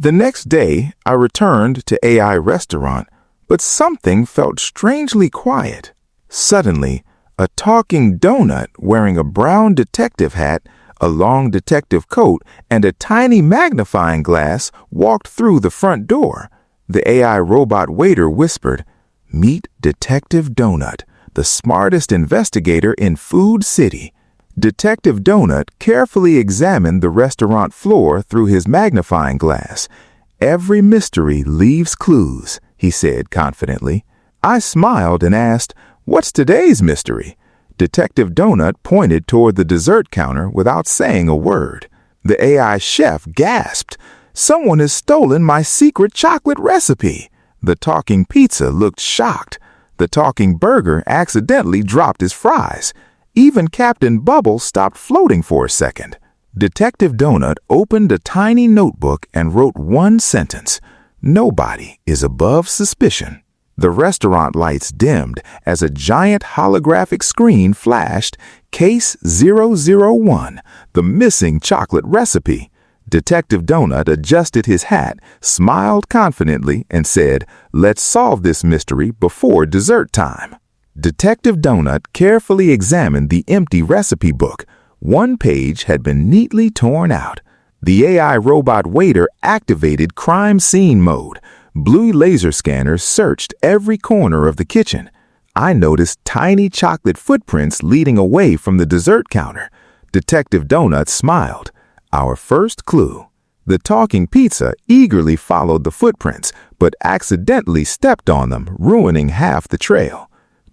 The next day, I returned to AI Restaurant, but something felt strangely quiet. Suddenly, a talking donut wearing a brown detective hat, a long detective coat, and a tiny magnifying glass walked through the front door. The AI robot waiter whispered, "Meet Detective Donut, the smartest investigator in Food City." Detective Donut carefully examined the restaurant floor through his magnifying glass. "Every mystery leaves clues," he said confidently. I smiled and asked, "What's today's mystery?" Detective Donut pointed toward the dessert counter without saying a word. The AI chef gasped, "Someone has stolen my secret chocolate recipe." The talking pizza looked shocked. The talking burger accidentally dropped his fries. Even Captain Bubble stopped floating for a second. Detective Donut opened a tiny notebook and wrote one sentence: "Nobody is above suspicion." The restaurant lights dimmed as a giant holographic screen flashed, "Case 001, the missing chocolate recipe." Detective Donut adjusted his hat, smiled confidently, and said, "Let's solve this mystery before dessert time." Detective Donut carefully examined the empty recipe book. One page had been neatly torn out. The AI robot waiter activated crime scene mode. Blue laser scanners searched every corner of the kitchen. I noticed tiny chocolate footprints leading away from the dessert counter. Detective Donut smiled. Our first clue. The talking pizza eagerly followed the footprints, but accidentally stepped on them, ruining half the trail.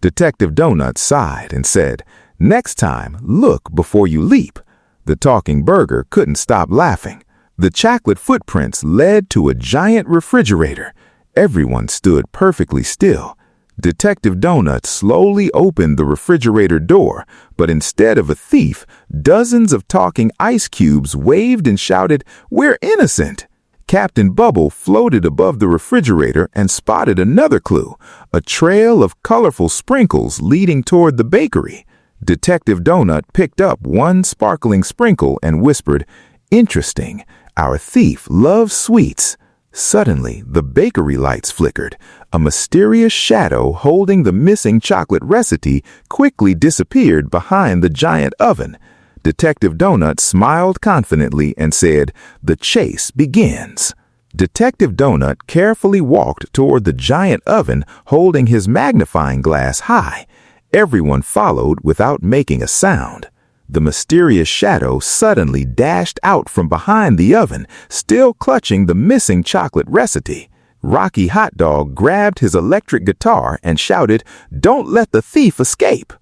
Detective Donut sighed and said, "Next time, look before you leap." The talking burger couldn't stop laughing. The chocolate footprints led to a giant refrigerator. Everyone stood perfectly still. Detective Donut slowly opened the refrigerator door, but instead of a thief, dozens of talking ice cubes waved and shouted, "We're innocent!" Captain Bubble floated above the refrigerator and spotted another clue, a trail of colorful sprinkles leading toward the bakery. Detective Donut picked up one sparkling sprinkle and whispered, "Interesting. Our thief loves sweets." Suddenly, the bakery lights flickered. A mysterious shadow holding the missing chocolate recipe quickly disappeared behind the giant oven. Detective Donut smiled confidently and said, "The chase begins." Detective Donut carefully walked toward the giant oven, holding his magnifying glass high. Everyone followed without making a sound. The mysterious shadow suddenly dashed out from behind the oven, still clutching the missing chocolate recipe. Rocky Hot Dog grabbed his electric guitar and shouted, "Don't let the thief escape!"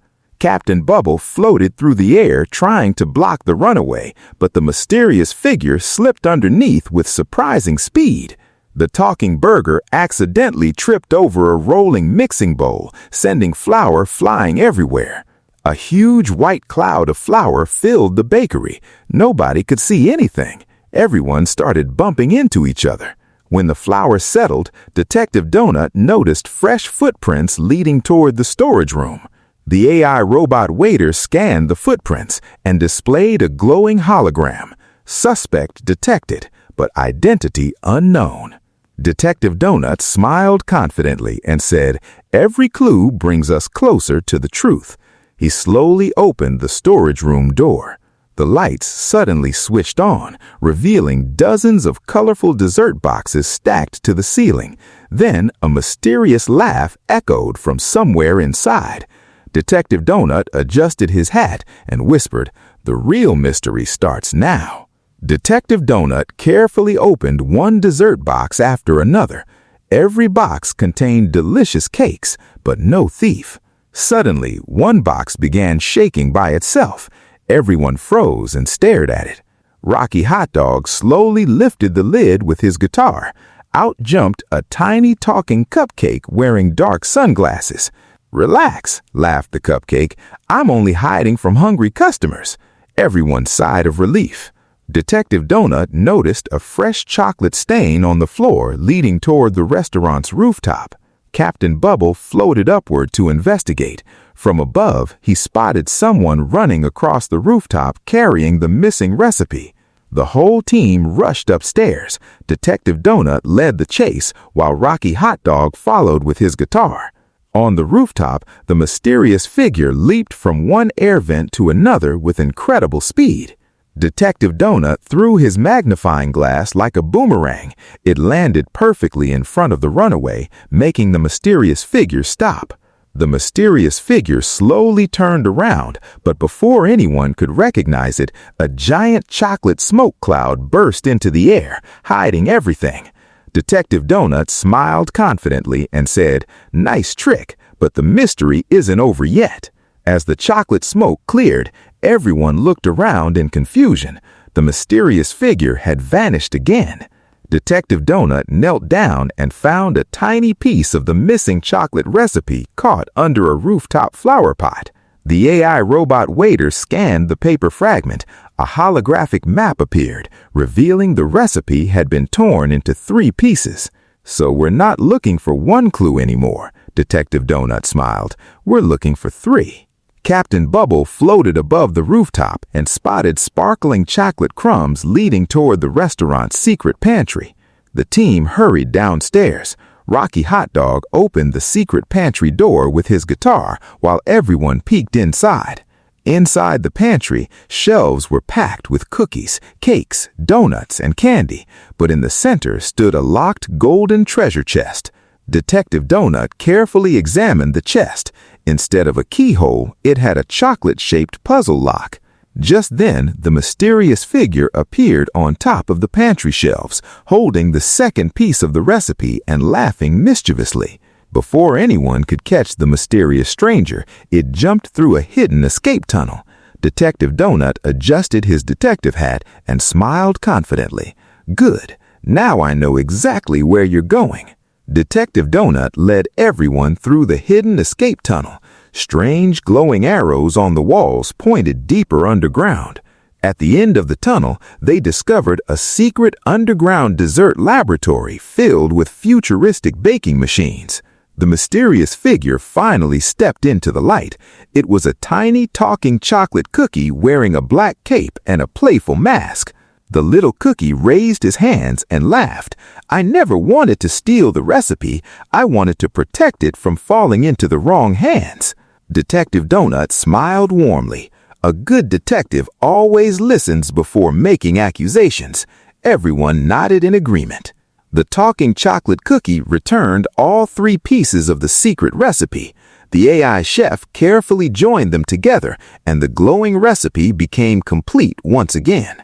Captain Bubble floated through the air trying to block the runaway, but the mysterious figure slipped underneath with surprising speed. The talking burger accidentally tripped over a rolling mixing bowl, sending flour flying everywhere. A huge white cloud of flour filled the bakery. Nobody could see anything. Everyone started bumping into each other. When the flour settled, Detective Donut noticed fresh footprints leading toward the storage room. The AI robot waiter scanned the footprints and displayed a glowing hologram. Suspect detected, but identity unknown. Detective Donut smiled confidently and said, "Every clue brings us closer to the truth." He slowly opened the storage room door. The lights suddenly switched on, revealing dozens of colorful dessert boxes stacked to the ceiling. Then a mysterious laugh echoed from somewhere inside. Detective Donut adjusted his hat and whispered, "The real mystery starts now." Detective Donut carefully opened one dessert box after another. Every box contained delicious cakes, but no thief. Suddenly, one box began shaking by itself. Everyone froze and stared at it. Rocky Hot Dog slowly lifted the lid with his guitar. Out jumped a tiny talking Cupcake wearing dark sunglasses. "Relax," laughed the Cupcake. "I'm only hiding from hungry customers." Everyone sighed of relief. Detective Donut noticed a fresh chocolate stain on the floor leading toward the restaurant's rooftop. Captain Bubble floated upward to investigate. From above, he spotted someone running across the rooftop carrying the missing recipe. The whole team rushed upstairs. Detective Donut led the chase while Rocky Hot Dog followed with his guitar. On the rooftop, the mysterious figure leaped from one air vent to another with incredible speed. Detective Donut threw his magnifying glass like a boomerang. It landed perfectly in front of the runaway, making the mysterious figure stop. The mysterious figure slowly turned around, but before anyone could recognize it, a giant chocolate smoke cloud burst into the air, hiding everything. Detective Donut smiled confidently and said, "Nice trick, but the mystery isn't over yet." As the chocolate smoke cleared, everyone looked around in confusion. The mysterious figure had vanished again. Detective Donut knelt down and found a tiny piece of the missing chocolate recipe caught under a rooftop flower pot. The AI robot waiter scanned the paper fragment. A holographic map appeared, revealing the recipe had been torn into 3 pieces. "So we're not looking for one clue anymore," Detective Donut smiled. "We're looking for 3. Captain Bubble floated above the rooftop and spotted sparkling chocolate crumbs leading toward the restaurant's secret pantry. The team hurried downstairs. Rocky Hot Dog opened the secret pantry door with his guitar while everyone peeked inside. Inside the pantry, shelves were packed with cookies, cakes, donuts, and candy, but in the center stood a locked golden treasure chest. Detective Donut carefully examined the chest. Instead of a keyhole, it had a chocolate-shaped puzzle lock. Just then, the mysterious figure appeared on top of the pantry shelves, holding the second piece of the recipe and laughing mischievously. Before anyone could catch the mysterious stranger, it jumped through a hidden escape tunnel. Detective Donut adjusted his detective hat and smiled confidently. "Good. Now I know exactly where you're going." Detective Donut led everyone through the hidden escape tunnel. Strange glowing arrows on the walls pointed deeper underground. At the end of the tunnel, they discovered a secret underground dessert laboratory filled with futuristic baking machines. The mysterious figure finally stepped into the light. It was a tiny talking chocolate cookie wearing a black cape and a playful mask. The little cookie raised his hands and laughed. "I never wanted to steal the recipe. I wanted to protect it from falling into the wrong hands." Detective Donut smiled warmly. A good detective always listens before making accusations. Everyone nodded in agreement. The talking chocolate cookie returned all 3 pieces of the secret recipe. The AI chef carefully joined them together, and the glowing recipe became complete once again.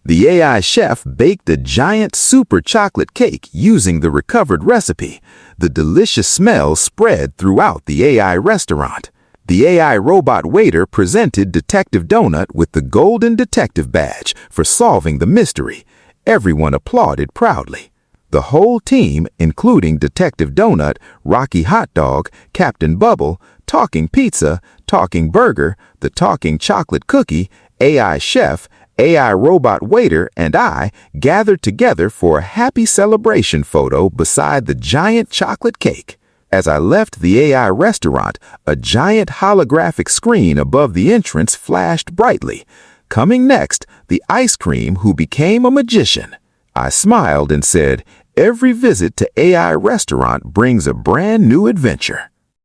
The AI chef baked a giant super chocolate cake using the recovered recipe. The delicious smell spread throughout the AI restaurant. The AI robot waiter presented Detective Donut with the Golden Detective Badge for solving the mystery. Everyone applauded proudly. The whole team, including Detective Donut, Rocky Hot Dog, Captain Bubble, Talking Pizza, Talking Burger, the Talking Chocolate Cookie, AI Chef, AI Robot Waiter, and I gathered together for a happy celebration photo beside the giant chocolate cake. As I left the AI restaurant, a giant holographic screen above the entrance flashed brightly. Coming next, the ice cream who became a magician. I smiled and said, "Every visit to AI restaurant brings a brand new adventure."